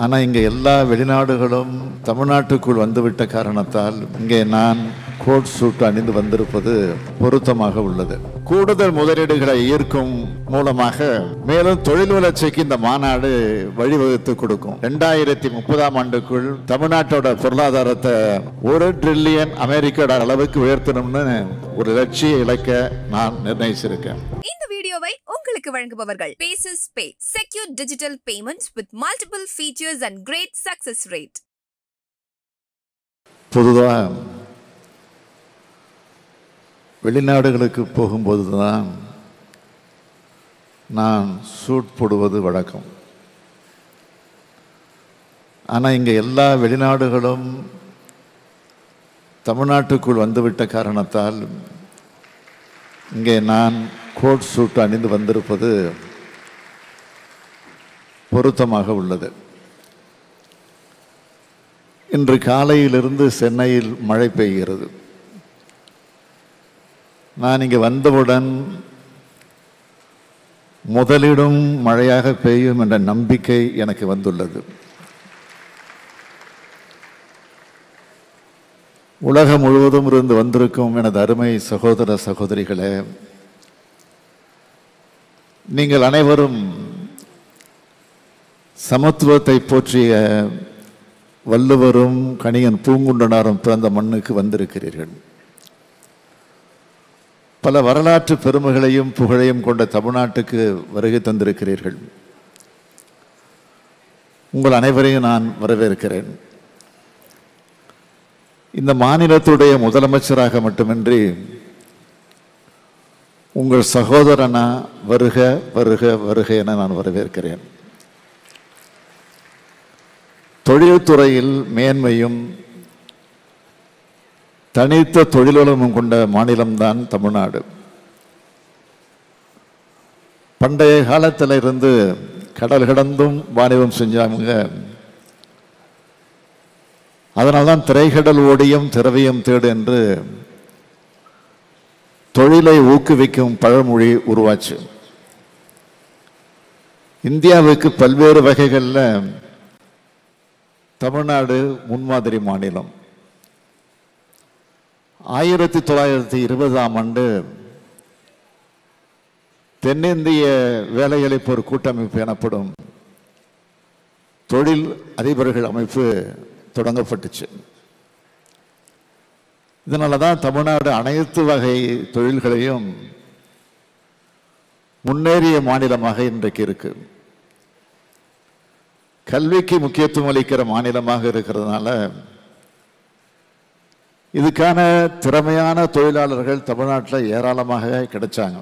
ஆனால் இங்கே எல்லா வெளிநாடுகளும் தமிழ்நாட்டுக்குள் வந்துவிட்ட காரணத்தால் இங்கே நான் கோட் சூட் அணிந்து வந்திருப்பது பொருத்தமாக உள்ளது. கூடுதல் முதலீடுகளை ஈர்க்கும் மூலமாக மேலும் தொழில் வளர்ச்சிக்கு இந்த மாநாடு வழிவகுத்து கொடுக்கும். 2030ஆம் ஆண்டுக்குள் தமிழ்நாட்டோட பொருளாதாரத்தை 1 டிரில்லியன் அமெரிக்க டாலர் அளவுக்கு உயர்த்தணும்னு ஒரு லட்சிய இலக்க நான் நிர்ணயிச்சிருக்கேன். இந்த வீடியோவை உங்களுக்கு வழங்குபவர்கள் Paces Pay, secure digital payments with multiple features and great success rate. பொதுவாக வெளிநாடுகளுக்கு போகும்போது தான் நான் சூட் போடுவது வழக்கம். ஆனால் இங்கே எல்லா வெளிநாடுகளும் தமிழ்நாட்டுக்குள் வந்துவிட்ட காரணத்தால் இங்கே நான் கோட் சூட் அணிந்து வந்திருப்பது பொருத்தமாக உள்ளது. இன்று காலையிலிருந்து சென்னையில் மழை பெய்கிறது. நான் இங்கே வந்தவுடன் முதலிடும் மழையாக பெய்யும் என்ற நம்பிக்கை எனக்கு வந்துள்ளது. உலகம் முழுவதும் இருந்து வந்திருக்கும் எனது அருமை சகோதர சகோதரிகளே, நீங்கள் அனைவரும் சமத்துவத்தை போற்றிய வள்ளுவரும் கணியன் பூங்குன்றனாரும் பிறந்த மண்ணுக்கு வந்திருக்கிறீர்கள். பல வரலாற்று பெருமைகளையும் புகழையும் கொண்ட தமிழ்நாட்டுக்கு வருகை தந்திருக்கிறீர்கள். உங்கள் அனைவரையும் நான் வரவேற்கிறேன். இந்த மாநிலத்துடைய முதலமைச்சராக மட்டுமின்றி உங்கள் சகோதரனா வருக வருக வருக என நான் வரவேற்கிறேன். தொழில்துறையில் மேன்மையும் தனித்த தொழில்வளமும் கொண்ட மாநிலம்தான் தமிழ்நாடு. பண்டைய காலத்தில் இருந்து கடல் கடந்தும் வாணிபம் செஞ்சாங்க. அதனால்தான் திரைக்கடல் ஓடியும் திரவியம் தேடு என்று தொழிலை ஊக்குவிக்கும் பழமொழி உருவாச்சு. இந்தியாவுக்கு பல்வேறு வகைகளில் தமிழ்நாடு முன்மாதிரி மாநிலம். 1920ஆம் ஆண்டு தென்னிந்திய வேலையளிப்போர் கூட்டமைப்பு எனப்படும் தொழில் அதிபர்கள் அமைப்பு தொடங்கப்பட்டுச்சு. இதனால தான் தமிழ்நாடு அனைத்து வகை தொழில்களையும் முன்னேறிய மாநிலமாக இன்றைக்கு இருக்கு. கல்விக்கு முக்கியத்துவம் அளிக்கிற மாநிலமாக இருக்கிறதுனால இதுக்கான திறமையான தொழிலாளர்கள் தமிழ்நாட்டில் ஏராளமாக கிடைச்சாங்க.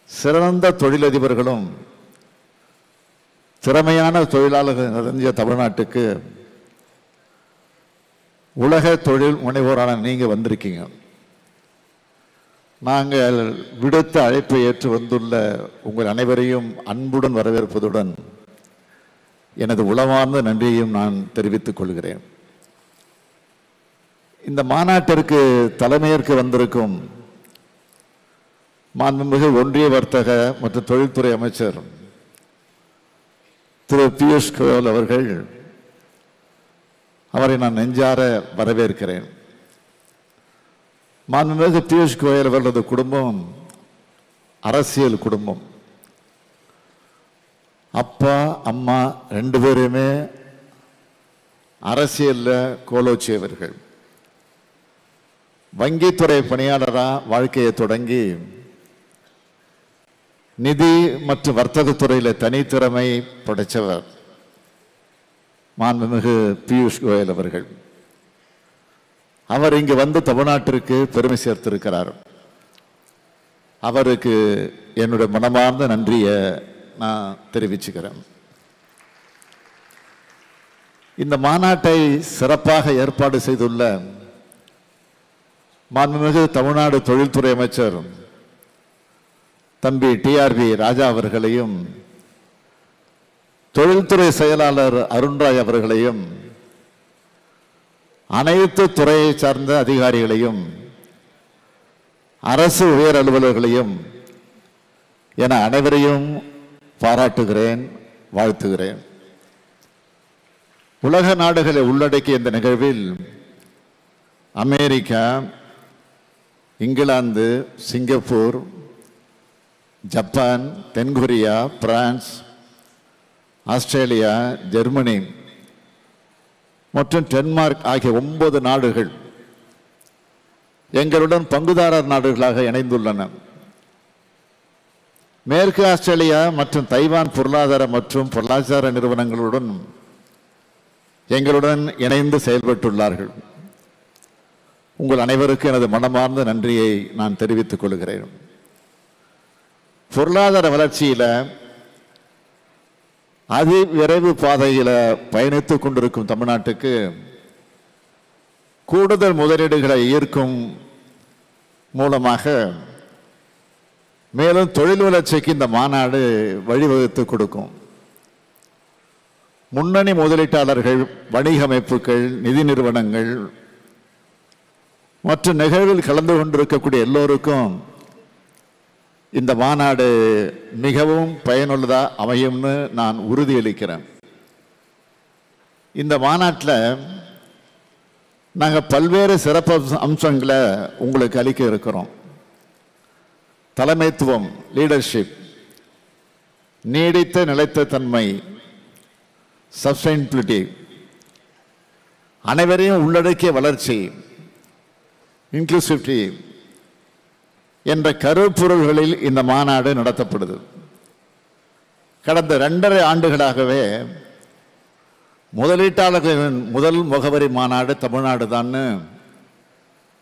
சிறந்த தொழிலதிபர்களும் திறமையான தொழிலாளர்கள் நிறைஞ்ச தமிழ்நாட்டுக்கு உலக தொழில் முனைவோரான நீங்கள் வந்திருக்கீங்க. நாங்கள் விடுத்த அழைப்பை ஏற்று வந்துள்ள உங்கள் அனைவரையும் அன்புடன் வரவேற்பதுடன் எனது உளமார்ந்த நன்றியையும் நான் தெரிவித்துக் கொள்கிறேன். இந்த மாநாட்டிற்கு தலைமையேற்க வந்திருக்கும் மாண்புமிகு ஒன்றிய வர்த்தக மற்றும் தொழில்துறை அமைச்சர் திரு பியூஷ் கோயல் அவர்கள், அவரை நான் நெஞ்சார வரவேற்கிறேன். மாண்புமிகு பியூஷ் கோயல் அவர்களது குடும்பம் அரசியல் குடும்பம். அப்பா அம்மா 2 பேருமே அரசியலில் கோலோச்சியவர்கள். வங்கித்துறை பணியாளராக வாழ்க்கையை தொடங்கி நிதி மற்றும் வர்த்தகத்துறையில் தனித்திறமை படைத்தவர் மாண்புமிகு பியூஷ் கோயல் அவர்கள். அவர் இங்கு வந்து தமிழ்நாட்டிற்கு பெருமை சேர்த்திருக்கிறார். அவருக்கு என்னுடைய மனமார்ந்த நன்றியை நான் தெரிவிச்சுக்கிறேன். இந்த மாநாட்டை சிறப்பாக ஏற்பாடு செய்துள்ள மாண்புமிகு தமிழ்நாடு தொழில்துறை அமைச்சர் தம்பி டிஆர்பி ராஜா அவர்களையும் தொழில்துறை செயலாளர் அருண்ராய் அவர்களையும் அனைத்து துறையை சார்ந்த அதிகாரிகளையும் அரசு உயர் அலுவலர்களையும் என அனைவரையும் பாராட்டுகிறேன், வாழ்த்துகிறேன். உலக நாடுகளை உள்ளடக்கிய இந்த நிகழ்வில் அமெரிக்கா, இங்கிலாந்து, சிங்கப்பூர், ஜப்பான், தென்கொரியா, பிரான்ஸ், ஆஸ்திரேலியா, ஜெர்மனி மற்றும் டென்மார்க் ஆகிய 9 நாடுகள் எங்களுடன் பங்குதாரர் நாடுகளாக இணைந்துள்ளன. மேற்கு ஆஸ்திரேலியா மற்றும் தைவான் பொருளாதார மற்றும் பொருளாதார நிறுவனங்களுடன் எங்களுடன் இணைந்து செயல்பட்டுள்ளார்கள். உங்கள் அனைவருக்கும் எனது மனமார்ந்த நன்றியை நான் தெரிவித்துக் கொள்கிறேன். பொருளாதார வளர்ச்சியில் அதிவிரைவு பாதையில் பயணித்துக் கொண்டிருக்கும் தமிழ்நாட்டுக்கு கூடுதல் முதலீடுகளை ஈர்க்கும் மூலமாக மேலும் தொழில் வளர்ச்சிக்கு இந்த மாநாடு வழிவகுத்து கொடுக்கும். முன்னணி முதலீட்டாளர்கள், வணிக அமைப்புகள், நிதி நிறுவனங்கள் மற்றும் நிகழ்வில் கலந்து கொண்டிருக்கக்கூடிய எல்லோருக்கும் இந்த மாநாடு மிகவும் பயனுள்ளதாக அமையும்னு நான் உறுதியளிக்கிறேன். இந்த மாநாட்டில் நாங்கள் பல்வேறு சிறப்பு அம்சங்களை உங்களுக்கு அளிக்க இருக்கிறோம். தலைமைத்துவம், லீடர்ஷிப், நீடித்த நிலைத்த தன்மை, சஸ்டைனபிலிட்டி, அனைவரையும் உள்ளடக்கிய வளர்ச்சி, இன்க்ளூசிவிட்டி என்ற கருப்பொருள்களில் இந்த மாநாடு நடத்தப்படுது. கடந்த 2.5 ஆண்டுகளாகவே முதலீட்டாளர்களின் முதல் முகவரி மாநாடு தமிழ்நாடு தான்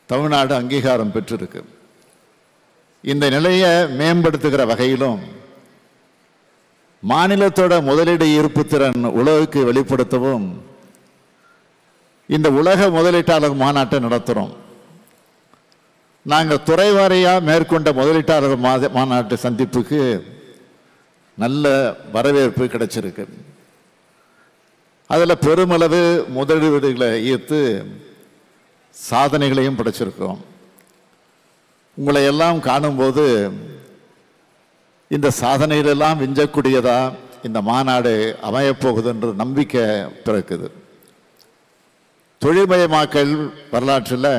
தமிழ்நாடு அங்கீகாரம் பெற்றிருக்கு. இந்த நிலையை மேம்படுத்துகிற வகையிலும் மாநிலத்தோட முதலீடு ஈர்ப்பு திறன் உலகுக்கு வெளிப்படுத்தவும் இந்த உலக முதலீட்டாளர் மாநாட்டை நடத்துகிறோம். நாங்கள் துறை வாரியாக மேற்கொண்ட முதலீட்டாளர் மாநாட்டு சந்திப்புக்கு நல்ல வரவேற்பு கிடைச்சிருக்கு. அதில் பெருமளவு முதலீடுகளை ஈர்த்து சாதனைகளையும் படைச்சிருக்கோம். உங்களை எல்லாம் காணும்போது இந்த சாதனைகளெல்லாம் விஞ்சக்கூடியதா இந்த மாநாடு அமையப்போகுது என்ற நம்பிக்கை பிறக்குது. தொழில்மயமாக்கல் வரலாற்றில்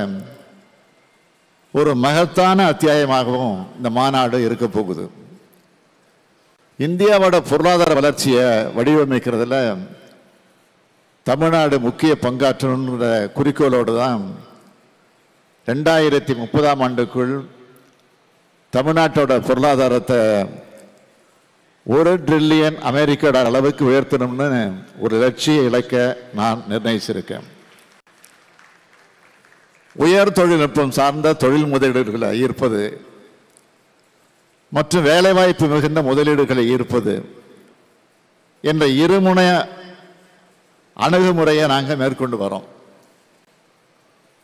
ஒரு மகத்தான அத்தியாயமாகவும் இந்த மாநாடு இருக்க போகுது. இந்தியாவோட பொருளாதார வளர்ச்சியை வடிவமைக்கிறதுல தமிழ்நாடு முக்கிய பங்காற்றணுன்ற குறிக்கோளோடு தான் 2030ஆம் ஆண்டுக்குள் தமிழ்நாட்டோட பொருளாதாரத்தை $1 டிரில்லியன் அமெரிக்க அளவுக்கு உயர்த்தணும்னு ஒரு லட்சிய இலக்கை நான் நிர்ணயிச்சிருக்கேன். உயர் தொழில்நுட்பம் சார்ந்த தொழில் முதலீடுகளை ஈர்ப்பது மற்றும் வேலைவாய்ப்பு மிகுந்த முதலீடுகளை ஈர்ப்பது என்ற இருமுனை அணுகுமுறையை நாங்கள் மேற்கொண்டு வரோம்.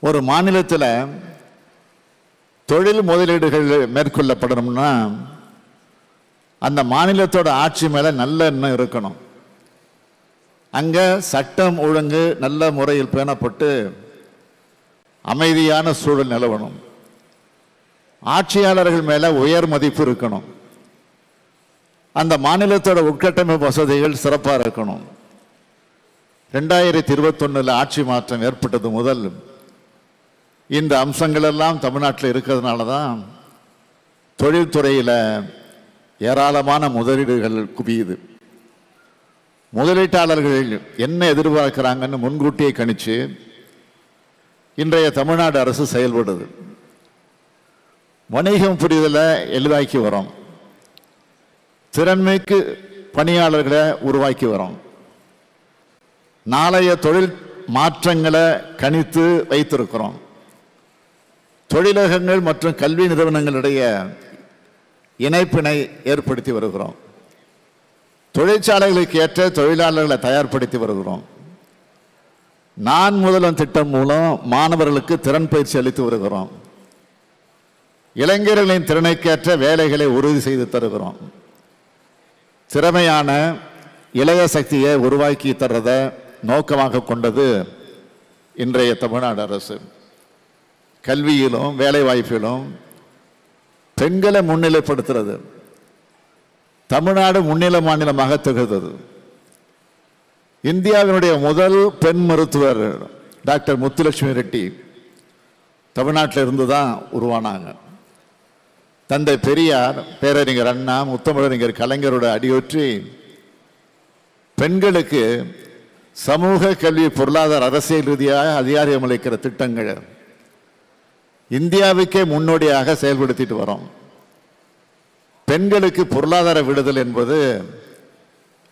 ஒரு மாநிலத்தில் தொழில் முதலீடுகள் மேற்கொள்ளப்படணும்னா அந்த மாநிலத்தோட ஆட்சி மேலே நல்ல எண்ணம் இருக்கணும். அங்கே சட்டம் ஒழுங்கு நல்ல முறையில் பேணப்பட்டு அமைதியான சூழல் நிலவணும். ஆட்சியாளர்கள் மேலே உயர் மதிப்பு இருக்கணும். அந்த மாநிலத்தோட உட்கட்டமைப்பு வசதிகள் சிறப்பாக இருக்கணும். 2021 ஆட்சி மாற்றம் ஏற்பட்டது முதல் இந்த அம்சங்கள் எல்லாம் தமிழ்நாட்டில் இருக்கிறதுனால தான் தொழில்துறையில் ஏராளமான முதலீடுகள் குவியுது. முதலீட்டாளர்கள் என்ன எதிர்பார்க்கிறாங்கன்னு முன்கூட்டியே கணிச்சு இன்றைய தமிழ்நாடு அரசு செயல்படுது. வணிகம் புரிதலை எளிதாக்கி வரோம். திறன்மிகு பணியாளர்களை உருவாக்கி வரோம். நாளைய தொழில் மாற்றங்களை கணித்து வைத்திருக்கிறோம். தொழிலகங்கள் மற்றும் கல்வி நிறுவனங்களுடைய இணைப்பினை ஏற்படுத்தி வருகிறோம். தொழிற்சாலைகளுக்கு ஏற்ற தொழிலாளர்களை தயார்படுத்தி வருகிறோம். நான் முதல்வன் திட்டம் மூலம் மாணவர்களுக்கு திறன் பயிற்சி அளித்து வருகிறோம். இளைஞர்களின் திறனைக்கேற்ற வேலைகளை உறுதி செய்து தருகிறோம். திறமையான இளைய சக்தியை உருவாக்கி தர்றதை நோக்கமாக கொண்டது இன்றைய தமிழ்நாடு அரசு. கல்வியிலும் வேலை வாய்ப்பிலும் பெண்களை முன்னிலைப்படுத்துறது தமிழ்நாடு முன்னிலை மாநிலமாக திகழ்ந்தது. இந்தியாவினுடைய முதல் பெண் மருத்துவர் டாக்டர் முத்துலட்சுமி ரெட்டி தமிழ்நாட்டில் இருந்து தான் உருவானாங்க. தந்தை பெரியார், பேரறிஞர் அண்ணா, முத்தமிழறிஞர் கலைஞரோட அடியொற்றி பெண்களுக்கு சமூக கல்வி, பொருளாதார, அரசியல் ரீதியாக அதிகாரம் அளிக்கிற திட்டங்கள் இந்தியாவுக்கே முன்னோடியாக செயல்படுத்திட்டு வரோம். பெண்களுக்கு பொருளாதார விடுதல் என்பது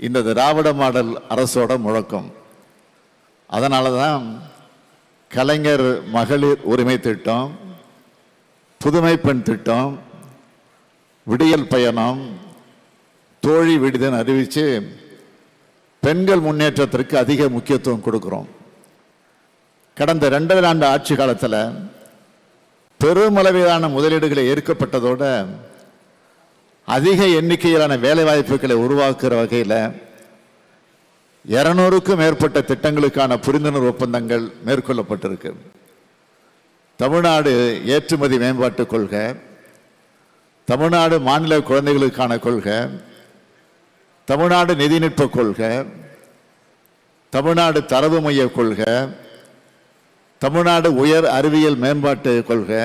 இந்த திராவிட மாடல் அரசோட முழக்கம். அதனால தான் கலைஞர் மகளிர் உரிமை திட்டம், புதுமை பெண் திட்டம், விடியல் பயணம், தோழி விடுதல் அறிவித்து பெண்கள் முன்னேற்றத்திற்கு அதிக முக்கியத்துவம் கொடுக்கிறோம். கடந்த 2.5 ஆண்டு ஆட்சி காலத்தில் பெருமளவிலான முதலீடுகளை ஏற்கப்பட்டதோட அதிக எண்ணிக்கையிலான வேலை வாய்ப்புகளை உருவாக்குற வகையில் 200க்கும் மேற்பட்ட திட்டங்களுக்கான புரிந்துணர்வு ஒப்பந்தங்கள் மேற்கொள்ளப்பட்டிருக்கு. தமிழ்நாடு ஏற்றுமதி மேம்பாட்டு கொள்கை, தமிழ்நாடு மாநில குழந்தைகளுக்கான கொள்கை, தமிழ்நாடு நிதிநுட்ப கொள்கை, தமிழ்நாடு தரவு மைய கொள்கை, தமிழ்நாடு உயர் அறிவியல் மேம்பாட்டு கொள்கை,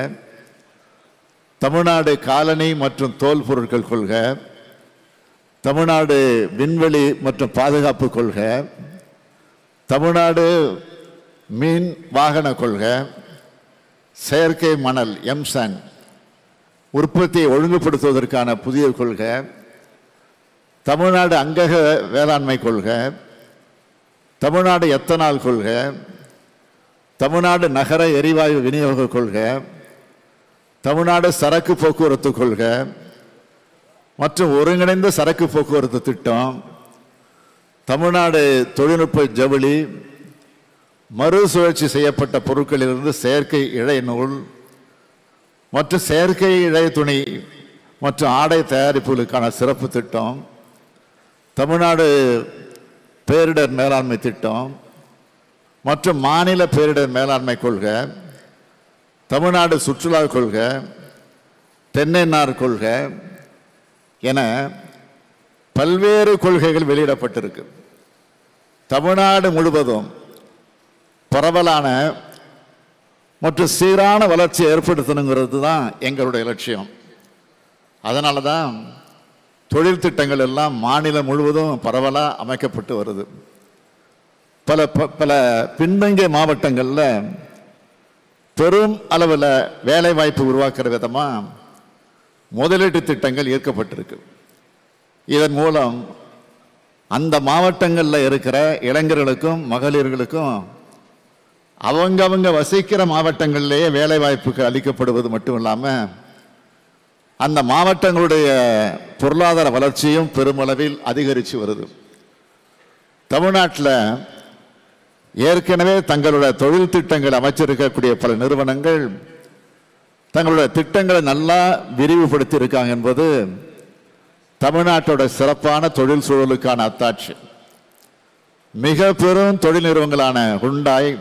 தமிழ்நாடு காலனி மற்றும் தோல் பொருட்கள் கொள்கை, தமிழ்நாடு விண்வெளி மற்றும் பாதுகாப்பு கொள்கை, தமிழ்நாடு மீன் வாகன கொள்கை, செயற்கை மணல் எம்சான் உற்பத்தியை ஒழுங்குபடுத்துவதற்கான புதிய கொள்கை, தமிழ்நாடு அங்கக வேளாண்மை கொள்கை, தமிழ்நாடு எத்தனால் கொள்கை, தமிழ்நாடு நகர எரிவாயு விநியோக கொள்கை, தமிழ்நாடு சரக்கு போக்குவரத்து கொள்கை மற்றும் ஒருங்கிணைந்த சரக்கு போக்குவரத்து திட்டம், தமிழ்நாடு தொழில்நுட்ப ஜவுளி, மறுசுழற்சி செய்யப்பட்ட பொருட்களிலிருந்து செயற்கை இழை நூல் மற்றும் செயற்கை இழை துணி மற்றும் ஆடை தயாரிப்புகளுக்கான சிறப்பு திட்டம், தமிழ்நாடு பேரிடர் மேலாண்மை திட்டம் மற்றும் மாநில பேரிடர் மேலாண்மை கொள்கை, தமிழ்நாடு சுற்றுலா கொள்கை, தென்னை நார் கொள்கை என பல்வேறு கொள்கைகள் வெளியிடப்பட்டிருக்கு. தமிழ்நாடு முழுவதும் பரவலான மற்றும் சீரான வளர்ச்சியை ஏற்படுத்தணுங்கிறது தான் எங்களுடைய லட்சியம். அதனால தான் தொழில் திட்டங்கள் எல்லாம் மாநிலம் முழுவதும் பரவலாக அமைக்கப்பட்டு வருது. பல பின்தங்கிய மாவட்டங்களில் பெரும் அளவில் வேலை வாய்ப்பு உருவாக்குற விதமாக முதலீட்டு திட்டங்கள் ஈர்க்கப்பட்டிருக்கு. இதன் மூலம் அந்த மாவட்டங்களில் இருக்கிற இளைஞர்களுக்கும் மகளிர்களுக்கும் அவங்க வசிக்கிற மாவட்டங்களிலேயே வேலை வாய்ப்புகள் அளிக்கப்படுவது மட்டும் இல்லாமல் அந்த மாவட்டங்களுடைய பொருளாதார வளர்ச்சியும் பெருமளவில் அதிகரித்து வருது. தமிழ்நாட்டில் ஏற்கனவே தங்களுடைய தொழில் திட்டங்கள் அமைச்சிருக்கக்கூடிய பல நிறுவனங்கள் தங்களுடைய திட்டங்களை நல்லா விரிவுபடுத்தி இருக்காங்க என்பது தமிழ்நாட்டோட சிறப்பான தொழில் சூழலுக்கான அத்தாட்சி. மிக பெரும் தொழில் நிறுவனங்களான ஹுண்டாய்,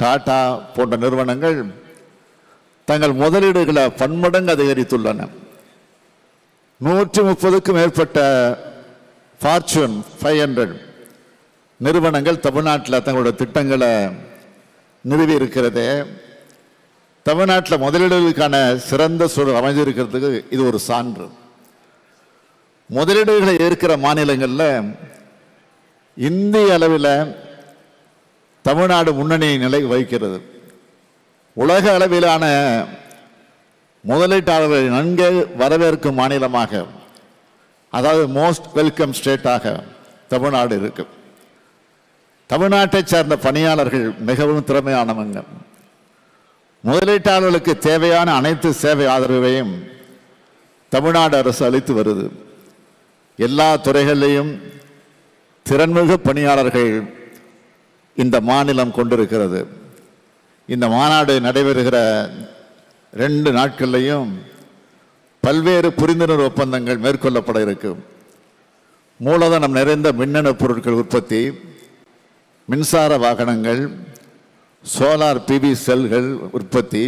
டாடா போன்ற நிறுவனங்கள் தங்கள் முதலீடுகளை பன்மடங்கு அதிகரித்துள்ளன. 130க்கும் மேற்பட்ட ஃபார்ச்சூன் 500 நிறுவனங்கள் தமிழ்நாட்டில் தங்களுடைய திட்டங்களை நிறுவி இருக்கிறது. தமிழ்நாட்டில் முதலீடுகளுக்கான சிறந்த சூழல் அமைஞ்சிருக்கிறதுக்கு இது ஒரு சான்று. முதலீடுகளை ஏற்கிற மாநிலங்களில் இந்திய அளவில் தமிழ்நாடு முன்னணி நிலை வகிக்கிறது. உலக அளவிலான முதலீட்டாளர்களை நன்கு வரவேற்கும் மாநிலமாக, அதாவது மோஸ்ட் வெல்கம் ஸ்டேட்டாக தமிழ்நாடு இருக்கு. தமிழ்நாட்டை சார்ந்த பணியாளர்கள் மிகவும் திறமையானவங்க. முதலீட்டாளர்களுக்கு தேவையான அனைத்து சேவை ஆதரவையும் தமிழ்நாடு அரசு அளித்து வருது. எல்லா துறைகளிலையும் திறன்மிகு பணியாளர்கள் இந்த மாநிலம் கொண்டிருக்கிறது. இந்த மாநாடு நடைபெறுகிற 2 நாட்கள்லையும் பல்வேறு புரிந்துணர்வு ஒப்பந்தங்கள் மேற்கொள்ளப்பட இருக்கு. மூலதனம் நிறைந்த மின்னணு பொருட்கள் உற்பத்தி, மின்சார வாகனங்கள், சோலார் பிவி செல்கள் உற்பத்தி,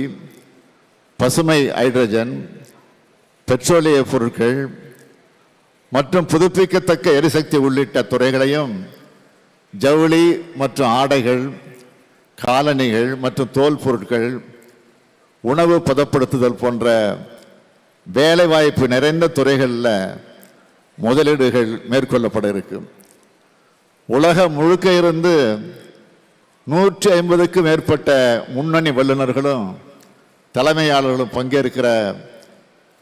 பசுமை ஹைட்ரஜன், பெட்ரோலிய பொருட்கள் மற்றும் புதுப்பிக்கத்தக்க எரிசக்தி உள்ளிட்ட துறைகளையும் ஜவுளி மற்றும் ஆடைகள், காலணிகள் மற்றும் தோல் பொருட்கள், உணவு பதப்படுத்துதல் போன்ற வேலைவாய்ப்பு நிறைந்த துறைகளில் முதலீடுகள் மேற்கொள்ளப்பட இருக்கு. உலகம் முழுக்க இருந்து 150க்கும் மேற்பட்ட முன்னணி வல்லுநர்களும் தலைமையாளர்களும் பங்கேற்கிற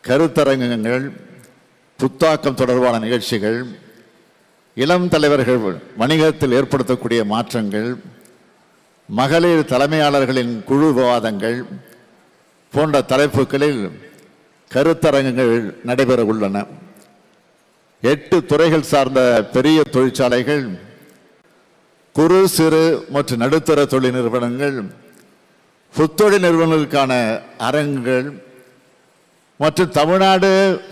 கருத்தரங்கங்கள், புத்தாக்கம் தொடர்பான நிகழ்ச்சிகள், இளம் தலைவர்கள் வணிகத்தில் ஏற்படுத்தக்கூடிய மாற்றங்கள், மகளிர் தலைமையாளர்களின் குழு விவாதங்கள் போன்ற தலைப்புகளில் கருத்தரங்கங்கள் நடைபெற உள்ளன. 8 துறைகள் சார்ந்த பெரிய தொழிற்சாலைகள், குறு சிறு மற்றும் நடுத்தர தொழில் நிறுவனங்கள், புத்தொழில் நிறுவனங்களுக்கான அரங்குகள் மற்றும் தமிழ்நாடு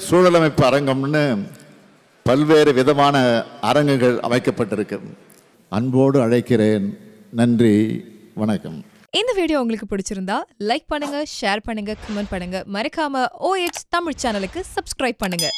சூழலமைப்பு அரங்கம்னு பல்வேறு விதமான அரங்குகள் அமைக்கப்பட்டிருக்கு. அன்போடு அழைக்கிறேன். நன்றி, வணக்கம். இந்த வீடியோ உங்களுக்கு பிடிச்சிருந்தா லைக் பண்ணுங்க, ஷேர் பண்ணுங்க, கமெண்ட் பண்ணுங்க. மறக்காம OH தமிழ் சேனலுக்கு சப்ஸ்கிரைப் பண்ணுங்க.